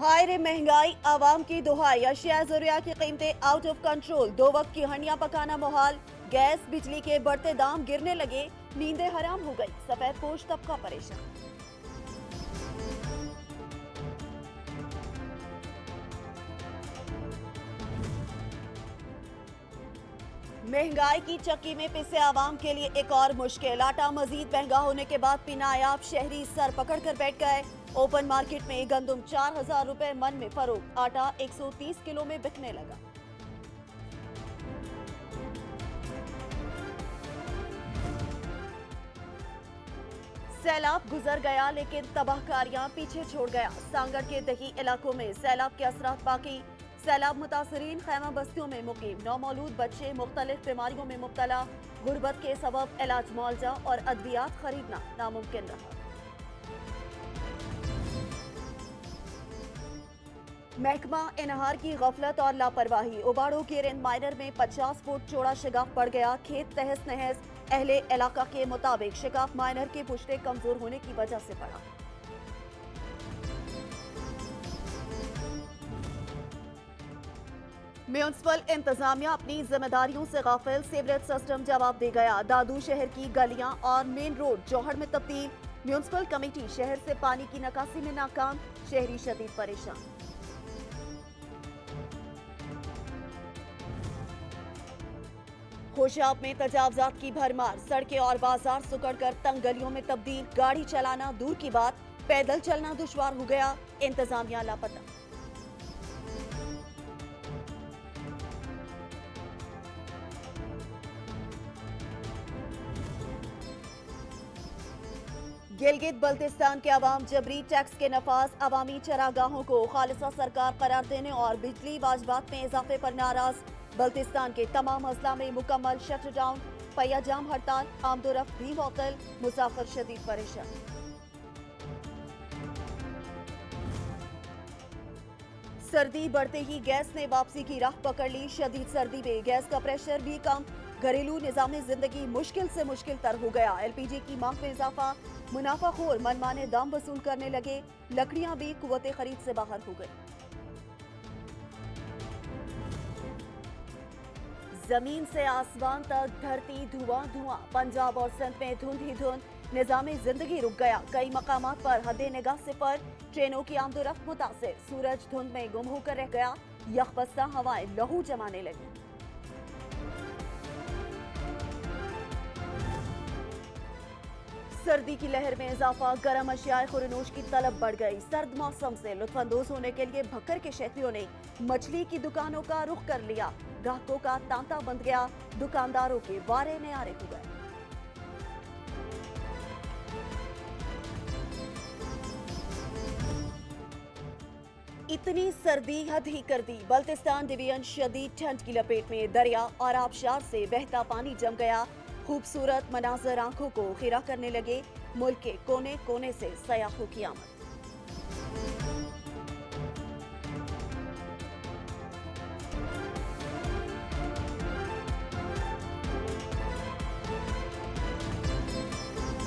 हाय रे महंगाई, आवाम की दुहाई, अशिया जरूरिया की कीमतें आउट ऑफ कंट्रोल, दो वक्त की हंडियां पकाना मुहाल, गैस बिजली के बढ़ते दाम गिरने लगे, नींदें हराम हो गई, सफेद पोश तबका परेशान। महंगाई की चक्की में पिसे आवाम के लिए एक और मुश्किल, आटा मजीद महंगा होने के बाद पिनायाब शहरी सर पकड़ कर बैठ गए। ओपन मार्केट में गंदुम 4,000 रुपए मन में फरोख्त, आटा 130 किलो में बिकने लगा। सैलाब गुजर गया लेकिन तबाहकारियां पीछे छोड़ गया। सांगड़ के दही इलाकों में सैलाब के असरात बाकी, सैलाब मुतासरीन खैमा बस्तियों में मुकीम, नौमौलूद बच्चे मुख्तलिफ बीमारियों में मुब्तला, गुर्बत के सबब इलाज मुआवजा और अद्वियात खरीदना नामुमकिन रहा। महकमा इनहार की गफलत और लापरवाही, उबाड़ो के रेन माइनर में 50 फुट चौड़ा शिगाफ पड़ गया, खेत तहस नहस। अहले इलाका के मुताबिक शिगाफ माइनर के पुश्ते कमजोर होने की वजह से पड़ा। म्यूनिसिपल इंतजामिया अपनी जिम्मेदारियों से गाफिल, सीवरेज सिस्टम जवाब दे गया। दादू शहर की गलियां और मेन रोड जौहर में तब्दील, म्यूनिसिपल कमेटी शहर से पानी की निकासी में नाकाम, शहरी शदीद परेशान। होशियाब में तजावजात की भरमार, सड़कें और बाजार सुकड़कर तंग गलियों में तब्दील, गाड़ी चलाना दूर की बात, पैदल चलना दुश्वार हो गया, इंतजामिया लापता। गिलगित बल्तिस्तान के अवाम जबरी टैक्स के नफाज, अवामी चरागाहों को खालिसा सरकार करार देने और बिजली वाजबात में इजाफे पर नाराज। बल्तिस्तान के तमाम अजला में मुकम्मल शटडाउन, पहिया जाम हड़ताल, आमदोरफ्त भी मुअत्तल, मुसाफिर शदीद परेशान। सर्दी बढ़ते ही गैस ने वापसी की राह पकड़ ली, शदीद सर्दी में गैस का प्रेशर भी कम, घरेलू निजाम जिंदगी मुश्किल से मुश्किल तर हो गया। एलपीजी की मांग में इजाफा, मुनाफाखोर मनमाने दाम वसूल करने लगे, लकड़ियां भी कुव्वते खरीद से बाहर हो गई। जमीन से आसमान तक धरती धुआं धुआं, पंजाब और सिंध में धुंध ही धुंध, निजामी जिंदगी रुक गया, कई मकामात पर हदे निगाह सिफर, ट्रेनों की आमदोरफ्त मुतासिर, सूरज धुंध में गुम होकर रह गया, यखबस्ता हवाएं लहू जमाने लगी। सर्दी की लहर में इजाफा, गर्म अशियाए खुरनोश की तलब बढ़ गई, सर्द मौसम से लुत्फानंदोज होने के लिए भक्कर के शहरियों ने मछली की दुकानों का रुख कर लिया, ग्राहकों का तांता बंध गया, दुकानदारों के वारे न्यारे हो गए। इतनी सर्दी हद ही कर दी, बल्तिस्तान डिवीजन शदीद ठंड की लपेट में, दरिया और आबशार से बहता पानी जम गया, खूबसूरत मनाजर आंखों को खीरा करने लगे, मुल्क के कोने कोने से सयाहों की आमद।